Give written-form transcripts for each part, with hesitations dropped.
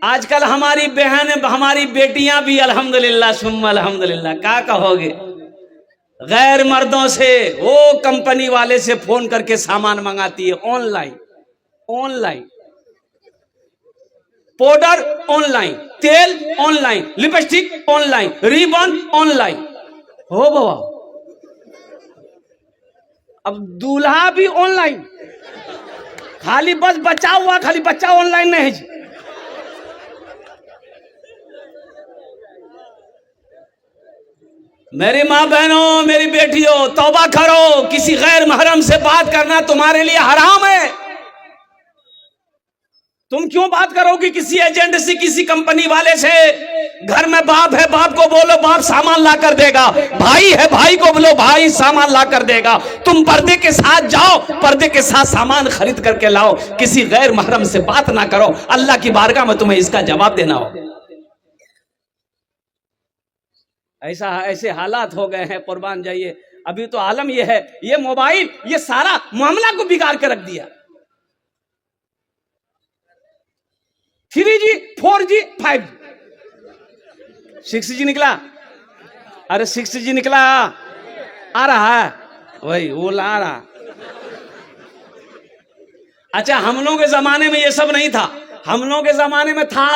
आजकल हमारी बहन हमारी बेटियां भी अल्हम्दुलिल्लाह सुम्मा अल्हम्दुलिल्लाह क्या कहोगे, गैर मर्दों से वो कंपनी वाले से फोन करके सामान मंगाती है ऑनलाइन। ऑनलाइन पाउडर ऑनलाइन, तेल online, lipstick online, ribbon online. हो बाबा, अब दूल्हा भी ऑनलाइन, खाली बस बचा हुआ, खाली बच्चा ऑनलाइन नहीं है। मेरी माँ बहनों, मेरी बेटियों, तौबा करो, किसी गैर महरम से बात करना तुम्हारे लिए हराम है। तुम क्यों बात करोगे किसी एजेंट से, किसी कंपनी वाले से? घर में बाप है, बाप को बोलो बाप सामान ला कर देगा, भाई है भाई को बोलो भाई सामान ला कर देगा। तुम पर्दे के साथ जाओ, पर्दे के साथ सामान खरीद करके लाओ, किसी गैर महरम से बात ना करो। अल्लाह की बारगाह में तुम्हें इसका जवाब देना हो। ऐसे हालात हो गए हैं, कुर्बान जाइए। अभी तो आलम यह है, ये मोबाइल ये सारा मामला को बिगाड़ के रख दिया। 3G 4G 5G 6G निकला, अरे 6G निकला, आ रहा है वही वो ला रहा। अच्छा, हम लोगों के जमाने में ये सब नहीं था, हम लोगों के जमाने में था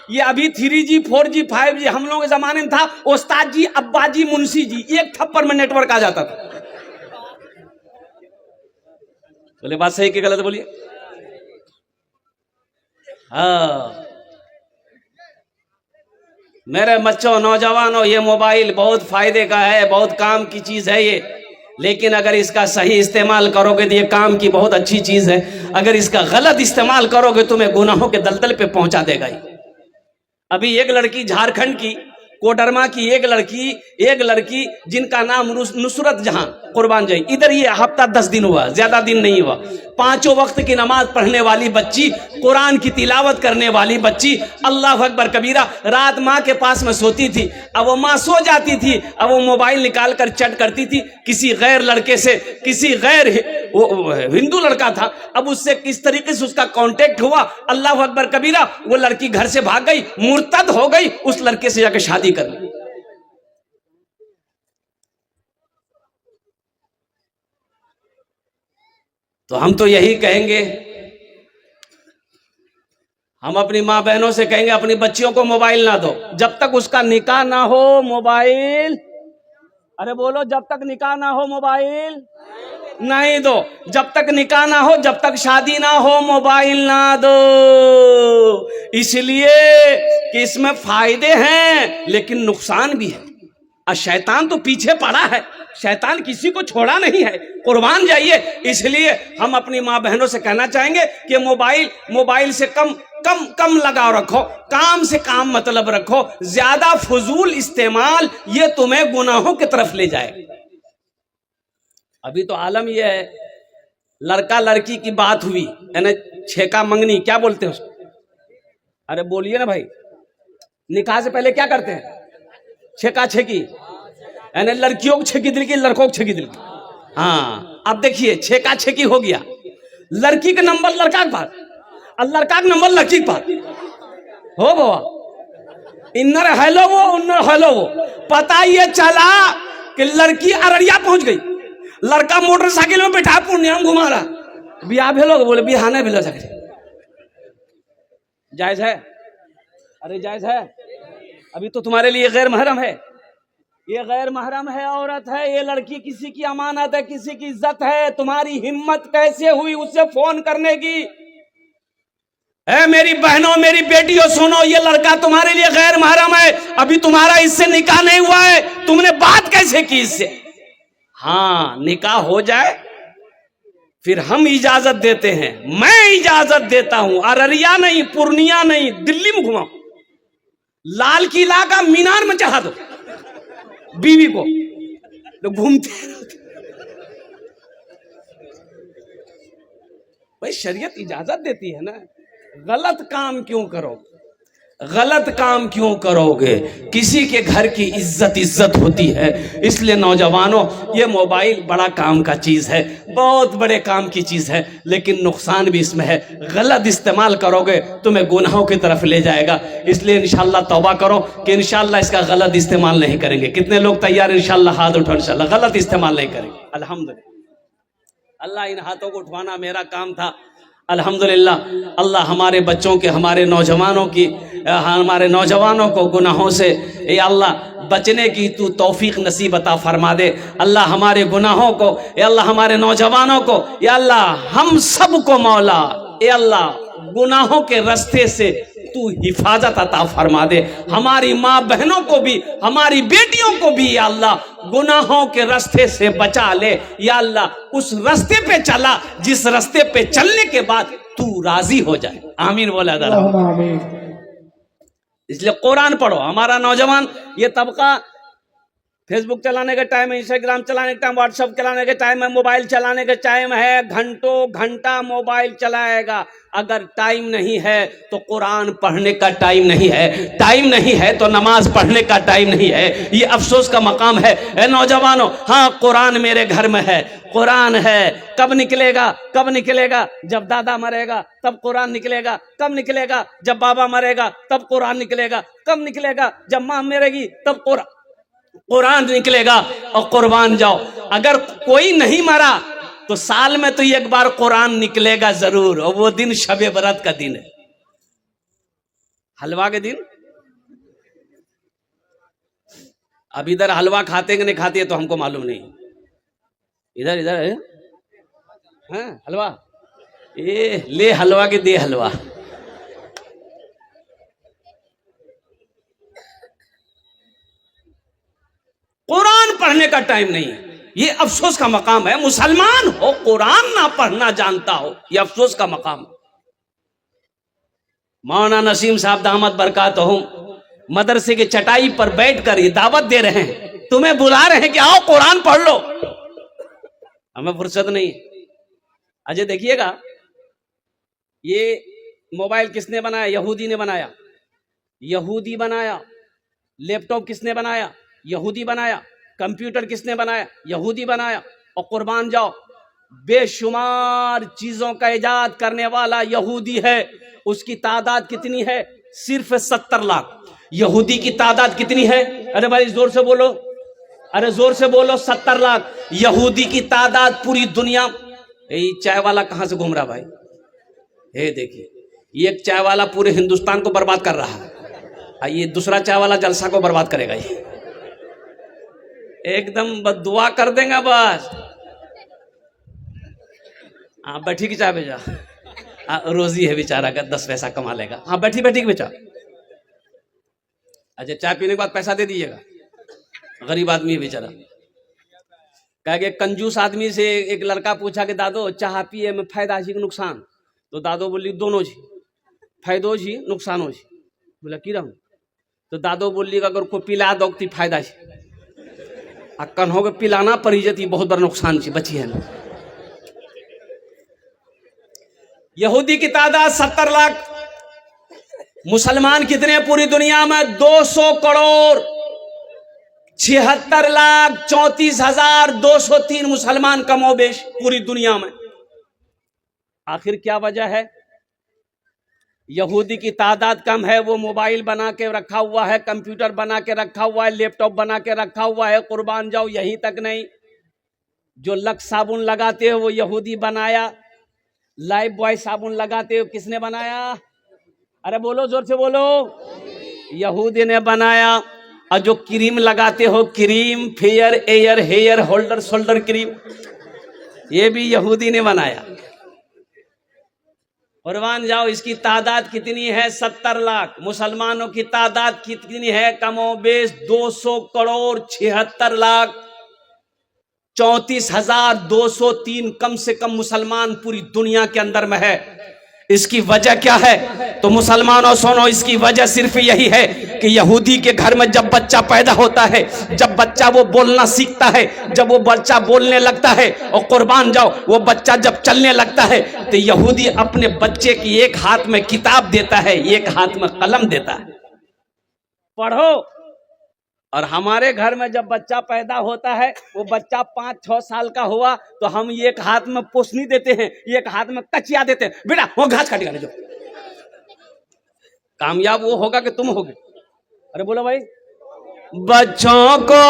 ये अभी 3G 4G 5G। हम लोगों के जमाने में था उस्ताद जी, अब्बा जी, मुंशी जी, एक थप्पड़ में नेटवर्क आ जाता था। बोले बात सही कि गलत बोलिए? हाँ मेरे बच्चों, नौजवानों, ये मोबाइल बहुत फायदे का है, बहुत काम की चीज है ये। लेकिन अगर इसका सही इस्तेमाल करोगे तो ये काम की बहुत अच्छी चीज है। अगर इसका गलत इस्तेमाल करोगे तुम्हें गुनाहों के दलदल पे पहुंचा देगा ही। अभी एक लड़की झारखंड की कोडरमा की, एक लड़की जिनका नाम नुसरत जहां, कुर्बान जाए, इधर ये हफ्ता 10 दिन हुआ, ज्यादा दिन नहीं हुआ। 5 वक्त की नमाज पढ़ने वाली बच्ची, कुरान की तिलावत करने वाली बच्ची, अल्लाह अकबर कबीरा, रात माँ के पास में सोती थी। अब वो माँ सो जाती थी, अब वो मोबाइल निकाल कर चैट करती थी किसी गैर लड़के से, किसी गैर वो हिंदू लड़का था। अब उससे किस तरीके से उसका कांटेक्ट हुआ, अल्लाह अकबर कबीरा, वो लड़की घर से भाग गई, मुर्तद हो गई, उस लड़के से जाकर शादी कर ली। तो हम तो यही कहेंगे, हम अपनी माँ बहनों से कहेंगे अपनी बच्चियों को मोबाइल ना दो जब तक उसका निकाह ना हो। मोबाइल, अरे बोलो, जब तक निकाह ना हो मोबाइल नहीं दो। जब तक निकाह ना हो, जब तक शादी ना हो, मोबाइल ना दो। इसलिए कि इसमें फायदे हैं लेकिन नुकसान भी है। और शैतान तो पीछे पड़ा है, शैतान किसी को छोड़ा नहीं है, कुर्बान जाइए। इसलिए हम अपनी माँ बहनों से कहना चाहेंगे कि मोबाइल से कम लगाव रखो, काम से काम मतलब रखो। ज्यादा फजूल इस्तेमाल ये तुम्हें गुनाहों की तरफ ले जाए। अभी तो आलम यह है, लड़का लड़की की बात हुई, यानी छेका मंगनी, क्या बोलते हैं उसको? अरे बोलिए ना भाई, निकाह से पहले क्या करते हैं? छेका छेकी, यानी लड़कियों को छेकी दिल की, लड़कों को छेकी दिल की। हाँ, अब देखिए छेका छेकी हो गया, लड़की का नंबर लड़का के पास और लड़का का नंबर लड़की के पास। हो बाबा, इन्नर हेलो वो, उन्नर हेलो वो। पता ये चला कि लड़की अररिया पहुंच गई, लड़का मोटरसाइकिल में बैठा पूर्णिया में घुमा रहा। बियाह भेलो? बोले बियाह नहीं भेलो सकते। जायज है? अरे जायज है। अभी तो तुम्हारे लिए गैर महरम है, ये गैर महरम है, औरत है, ये लड़की किसी की अमानत है, किसी की इज्जत है। तुम्हारी हिम्मत कैसे हुई उससे फोन करने की? मेरी बहनों, मेरी बेटियों, सुनो, ये लड़का तुम्हारे लिए गैर महरम है, अभी तुम्हारा इससे निकाह नहीं हुआ है, तुमने बात कैसे की इससे? हाँ, निकाह हो जाए फिर हम इजाजत देते हैं, मैं इजाजत देता हूं। अररिया नहीं, पूर्णिया नहीं, दिल्ली में घुमाओ, लाल किला का मीनार में चढ़ा दो बीवी को, तो घूमते। भाई शरीयत इजाजत देती है ना, गलत काम क्यों करो? गलत काम क्यों करोगे? किसी के घर की इज्जत होती है। इसलिए नौजवानों, ये मोबाइल बड़ा काम का चीज़ है, बहुत बड़े काम की चीज़ है, लेकिन नुकसान भी इसमें है। गलत इस्तेमाल करोगे तुम्हें गुनाहों की तरफ ले जाएगा। इसलिए इंशाल्लाह तौबा करो कि इंशाल्लाह इसका गलत इस्तेमाल नहीं करेंगे। कितने लोग तैयार? इंशाल्लाह हाथ उठाओ, इंशाल्लाह गलत इस्तेमाल नहीं करेंगे। अल्हम्दुलिल्लाह, अल्लाह इन हाथों को उठवाना मेरा काम था। अल्हम्दुलिल्लाह, अल्लाह हमारे बच्चों के, हमारे नौजवानों को गुनाहों से या अल्लाह बचने की तू तौफीक नसीब अता फरमा दे। अल्लाह हमारे गुनाहों को, या अल्लाह हमारे नौजवानों को, या अल्लाह हम सब को मौला, या अल्लाह गुनाहों के रास्ते से तू हिफाजत अता फरमा दे। हमारी माँ बहनों को भी, हमारी बेटियों को भी या अल्लाह गुनाहों के रास्ते से बचा ले। या अल्लाह उस रास्ते पे चला जिस रास्ते पे चलने के बाद तू राजी हो जाए। आमीन बोला आमीन। इसलिए कुरान पढ़ो। हमारा नौजवान ये तबका फेसबुक चलाने का टाइम है, इंस्टाग्राम चलाने का टाइम, व्हाट्सएप चलाने का टाइम है, मोबाइल चलाने का टाइम है, घंटों घंटा मोबाइल चलाएगा। अगर टाइम नहीं है तो कुरान पढ़ने का टाइम नहीं है, टाइम नहीं है तो नमाज पढ़ने का टाइम नहीं है। ये अफसोस का मकाम है। ए नौजवानों, हाँ कुरान मेरे घर में है, कुरान है। कब निकलेगा? कब निकलेगा? जब दादा मरेगा तब कुरान निकलेगा। कब निकलेगा? जब बाबा मरेगा तब कुरान निकलेगा। कब निकलेगा? जब माँ मरेगी तब कुरान निकलेगा। और कुर्बान जाओ, अगर कोई नहीं मरा तो साल में तो एक बार कुरान निकलेगा जरूर, और वो दिन शबे बरात का दिन है, हलवा के दिन। अब इधर हलवा खाते कि नहीं खाते तो हमको मालूम नहीं। इधर इधर है हाँ, हलवा ए ले हलवा के दे हलवा। कुरान पढ़ने का टाइम नहीं है। ये अफसोस का मकाम है। मुसलमान हो, कुरान ना पढ़ना जानता हो, ये अफसोस का मकाम। मौलाना नसीम साहब दामद बरकातहुम मदरसे की चटाई पर बैठकर ये दावत दे रहे हैं, तुम्हें बुला रहे हैं कि आओ कुरान पढ़ लो। हमें फुर्सत नहीं। अजय देखिएगा, ये मोबाइल किसने बनाया? यहूदी ने बनाया। यहूदी बनाया। लैपटॉप किसने बनाया? यहूदी बनाया। कंप्यूटर किसने बनाया? यहूदी बनाया। और कुर्बान जाओ, बेशुमार चीजों का इजाद करने वाला यहूदी है। उसकी तादाद कितनी है? सिर्फ 70 लाख। यहूदी की तादाद कितनी है? अरे भाई जोर से बोलो, अरे जोर से बोलो। 70 लाख यहूदी की तादाद पूरी दुनिया। ये चाय वाला कहां से घूम रहा भाई? ये देखिए, ये एक चाय वाला पूरे हिंदुस्तान को बर्बाद कर रहा है। ये दूसरा चाय वाला जलसा को बर्बाद करेगा। ये एकदम बद्दुआ कर देगा बस। हाँ बैठी की चाय बेचा, रोजी है बेचारा का, 10 पैसा कमा लेगा। हाँ बैठी बैठी की बेचा। अच्छा, चाय पीने के बाद पैसा दे दीजिएगा। गरीब आदमी है बेचारा। कह के कंजूस आदमी से एक लड़का पूछा कि दादो चाह पिए में फायदा जी कि नुकसान? तो दादो बोली दोनों जी, फायदो जी नुकसानो जी। बोला की रहूं? तो दादो बोली अगर कोई पिला दो तो फायदा जी, अक्कन हो गए पिलाना पड़ी जाती बहुत बड़ा नुकसान ची बची है ना। यहूदी की तादाद 70 लाख। मुसलमान कितने पूरी दुनिया में? 200 करोड़ 76 लाख 34,203 मुसलमान कमोबेश पूरी दुनिया में। आखिर क्या वजह है? यहूदी की तादाद कम है, वो मोबाइल बना के रखा हुआ है, कंप्यूटर बना के रखा हुआ है, लैपटॉप बना के रखा हुआ है। कुर्बान जाओ, यही तक नहीं, जो लक्स साबुन लगाते हो वो यहूदी बनाया। लाइफ बॉय साबुन लगाते हो किसने बनाया? अरे बोलो, जोर से बोलो। यहूदी ने बनाया। और जो क्रीम लगाते हो, cream, fair, air, hair holder, shoulder cream, ये भी यहूदी ने बनाया। कुर्बान जाओ, इसकी तादाद कितनी है? 70 लाख। मुसलमानों की तादाद कितनी है? कमोबेश 200 करोड़ 76 लाख 34,203 कम से कम मुसलमान पूरी दुनिया के अंदर में है। इसकी वजह क्या है? तो मुसलमानों सुनो, इसकी वजह सिर्फ यही है कि यहूदी के घर में जब बच्चा पैदा होता है, जब बच्चा वो बोलना सीखता है, जब वो बच्चा बोलने लगता है, और कुर्बान जाओ वो बच्चा जब चलने लगता है, तो यहूदी अपने बच्चे की एक हाथ में किताब देता है, एक हाथ में कलम देता है, पढ़ो। और हमारे घर में जब बच्चा पैदा होता है, वो बच्चा 5-6 साल का हुआ तो हम एक हाथ में पोसनी देते हैं, एक हाथ में कचिया देते हैं, बेटा वो घास काटेगा जो। कामयाब वो होगा कि तुम होगे? अरे बोलो भाई। बच्चों को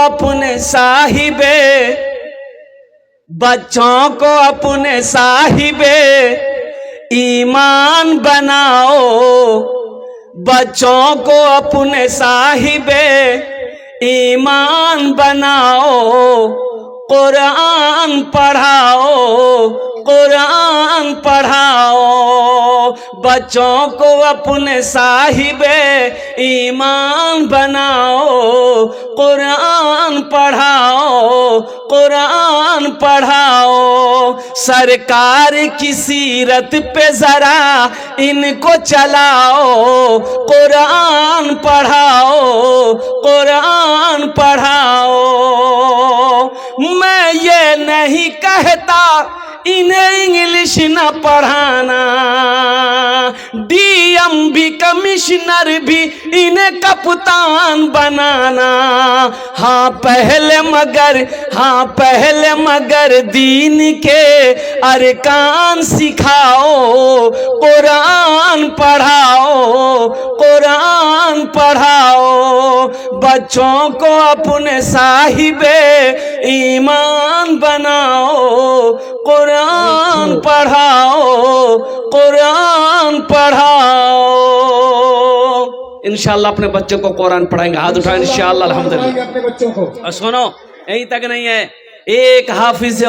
अपने साहिबे, बच्चों को अपने साहिबे ईमान बनाओ, बच्चों को अपने साहिबे ईमान बनाओ, कुरान पढ़ाओ, कुरान पढ़ाओ, बच्चों को अपने साहिबे ईमान बनाओ, कुरान पढ़ाओ, कुरान पढ़ाओ। सरकार की सीरत पे जरा इनको चलाओ, कुरान पढ़ाओ, कुरान पढ़ाओ। मैं ये नहीं कहता इन्हें इंग्लिश न पढ़ाना, डीएम भी कमिश्नर भी इन्हें कप्तान बनाना। हाँ पहले मगर दीन के अरकान सिखाओ, कुरान पढ़ाओ, कुरान पढ़ाओ। बच्चों को अपने साहिबे ईमान बनाओ, कुरान पढ़ाओ, कुरान पढ़ाओ। इंशाअल्लाह अपने बच्चों को कुरान पढ़ाएंगे, हाथ उठाएं इंशाअल्लाह, अल्हम्दुलिल्लाह। अपने बच्चों को और सुनो, यहीं तक नहीं है, एक हाफिज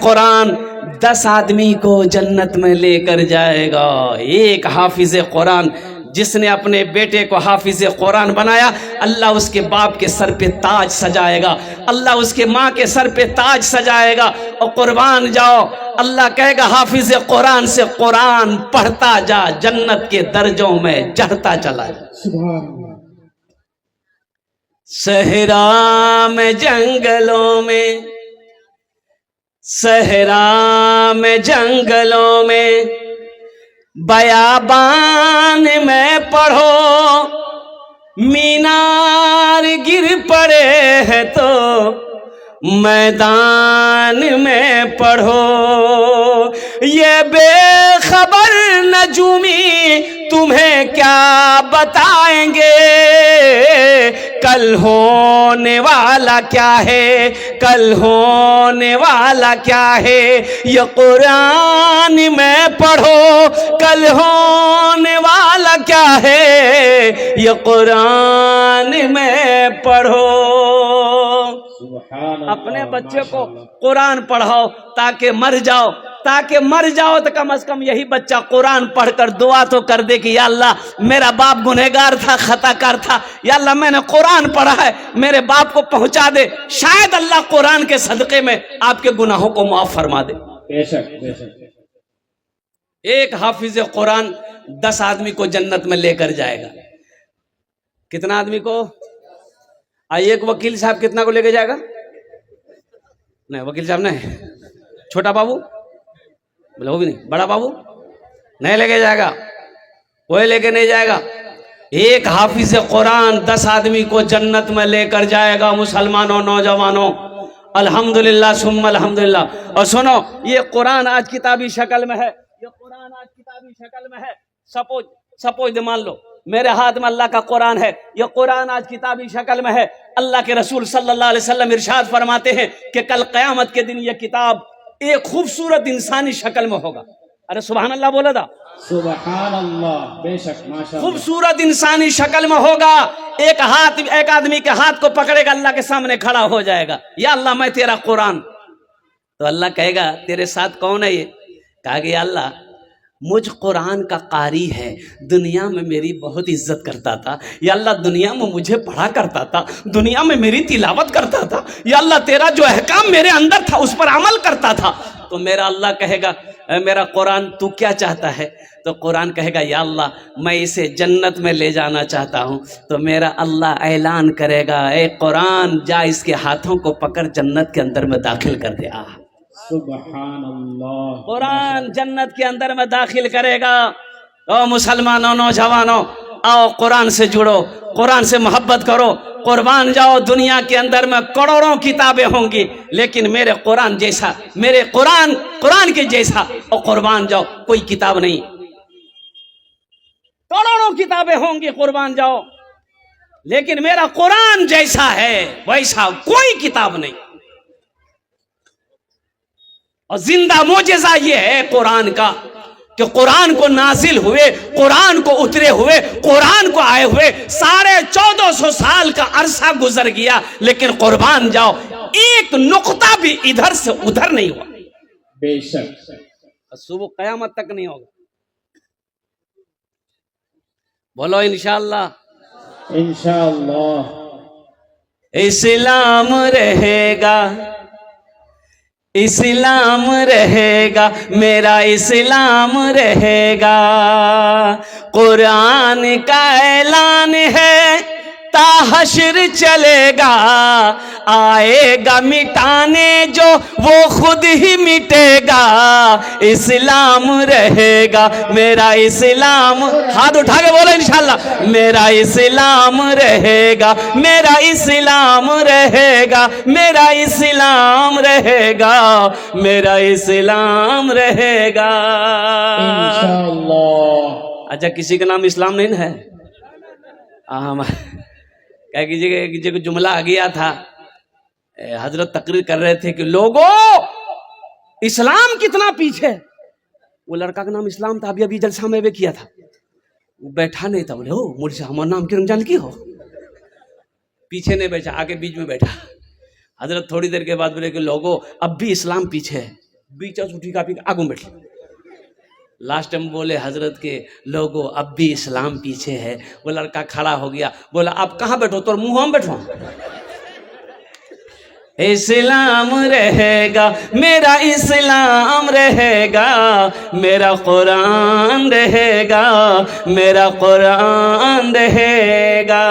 कुरान 10 आदमी को जन्नत में लेकर जाएगा। एक हाफिज कुरान जिसने अपने बेटे को हाफिज कुरान बनाया, अल्लाह उसके बाप के सर पे ताज सजाएगा, अल्लाह उसके माँ के सर पे ताज सजाएगा। और कुर्बान जाओ, अल्लाह कहेगा हाफिज कुरान से कुरान पढ़ता जा, जन्नत के दर्जों में चढ़ता चला जा। सहरा में जंगलों में, सहरा में जंगलों में, बयाबान में पढ़ो, मीनार गिर पड़े हैं तो मैदान में पढ़ो। ये बेखबर नजूमी तुम्हें क्या बताएंगे, कल होने वाला क्या है, कल होने वाला क्या है। ये कुरान में पढ़ो, कल होने वाला क्या है, ये कुरान में पढ़ो। अपने बच्चे को कुरान पढ़ाओ ताकि मर जाओ, तो कम से कम यही बच्चा कुरान पढ़कर दुआ तो कर दे कि या अल्लाह मेरा बाप गुनहगार था, खताकार था, या अल्लाह मैंने कुरान पढ़ा है, मेरे बाप को पहुंचा दे, शायद अल्लाह कुरान के सदके में आपके गुनाहों को माफ फरमा दे। बेशक बेशक। एक हाफिज कुरान 10 आदमी को जन्नत में लेकर जाएगा। कितना आदमी को? एक वकील साहब कितना को लेके जाएगा? नहीं, वकील साहब नहीं, छोटा बाबू बोले वो भी नहीं, बड़ा बाबू नहीं लेके जाएगा, कोई लेके नहीं जाएगा। एक हाफिज कुरान 10 आदमी को जन्नत में लेकर जाएगा। मुसलमानों, नौजवानों, अल्हम्दुलिल्लाह सुम्मा अल्हम्दुलिल्लाह। और सुनो, ये कुरान आज किताबी शक्ल में है, ये कुरान आज किताबी शक्ल में है। सपोज मान लो मेरे हाथ में अल्लाह का कुरान है, यह कुरान आज किताबी शक्ल में है। अल्लाह के रसूल सल्लल्लाहु अलैहि वसल्लम इरशाद फरमाते हैं कि कल क़यामत के दिन यह किताब एक खूबसूरत इंसानी शक्ल में होगा। अरे सुभान अल्लाह बोला था, सुभान अल्लाह, बेशक माशाअल्लाह। खूबसूरत इंसानी शक्ल में होगा। एक आदमी के हाथ को पकड़ेगा, अल्लाह के सामने खड़ा हो जाएगा, या अल्लाह मैं तेरा कुरान। तो अल्लाह कहेगा तेरे साथ कौन है ये? कहा कि अल्लाह मुझ कुरान का कारी है, दुनिया में मेरी बहुत इज्जत करता था, या अल्लाह दुनिया में मुझे पढ़ा करता था, दुनिया में मेरी तिलावत करता था, या अल्लाह तेरा जो अहकाम मेरे अंदर था उस पर अमल करता था। तो मेरा अल्लाह कहेगा मेरा कुरान तू क्या चाहता है? तो कुरान कहेगा या अल्लाह मैं इसे जन्नत में ले जाना चाहता हूँ। तो मेरा अल्लाह ऐलान करेगा ए कुरान जा इसके हाथों को पकड़ जन्नत के अंदर में दाखिल कर दे। सुभान अल्लाह। कुरान जन्नत के अंदर में दाखिल करेगा। ओ मुसलमानों, नौजवानों, आओ कुरान से जुड़ो, कुरान से मोहब्बत करो, कुर्बान जाओ। दुनिया के अंदर में करोड़ों किताबें होंगी, लेकिन मेरे कुरान जैसा, मेरे कुरान के जैसा और कुर्बान जाओ कोई किताब नहीं। करोड़ों किताबें होंगी, कुर्बान जाओ, लेकिन मेरा कुरान जैसा है वैसा कोई किताब नहीं। और जिंदा मोजेज़ा ये है कुरान का कि कुरान को नाजिल हुए, कुरान को उतरे हुए, कुरान को आए हुए 1450 साल का अरसा गुजर गया, लेकिन कुर्बान जाओ एक नुक्ता भी इधर से उधर नहीं हुआ। बेशक सुबह कयामत तक नहीं होगा। बोलो इंशाअल्लाह। इंशाअल्लाह इस्लाम रहेगा, इस्लाम रहेगा, मेरा इस्लाम रहेगा। कुरान का ऐलान है ता हश्र चलेगा, आएगा मिटाने जो वो खुद ही मिटेगा। इस्लाम रहेगा, मेरा इस्लाम, हाथ उठा के बोलो इंशाअल्लाह। मेरा इस्लाम रहेगा, मेरा इस्लाम रहेगा, मेरा इस्लाम रहेगा, मेरा इस्लाम रहेगा इंशाअल्लाह। अच्छा, किसी का नाम इस्लाम नहीं है? क्या कीजिएगा कि जुमला आ गया था, हजरत तकरीर कर रहे थे कि लोगों इस्लाम कितना पीछे। वो लड़का का नाम इस्लाम था, अभी जलसा में वे किया था, वो बैठा नहीं था। बोले हो मुझसे हमारा नाम क्यों जान की हो? पीछे नहीं बैठा, आगे बीच में बैठा। हजरत थोड़ी देर के बाद बोले कि लोगों अब भी इस्लाम पीछे है। बीच उठी काफी आगू बैठे। लास्ट टाइम बोले हजरत के लोगों अब भी इस्लाम पीछे है। वो लड़का खड़ा हो गया, बोला आप कहाँ बैठो? तो मुंह में बैठो। इस्लाम रहेगा, मेरा इस्लाम रहेगा, मेरा कुरान रहेगा, मेरा कुरान रहेगा।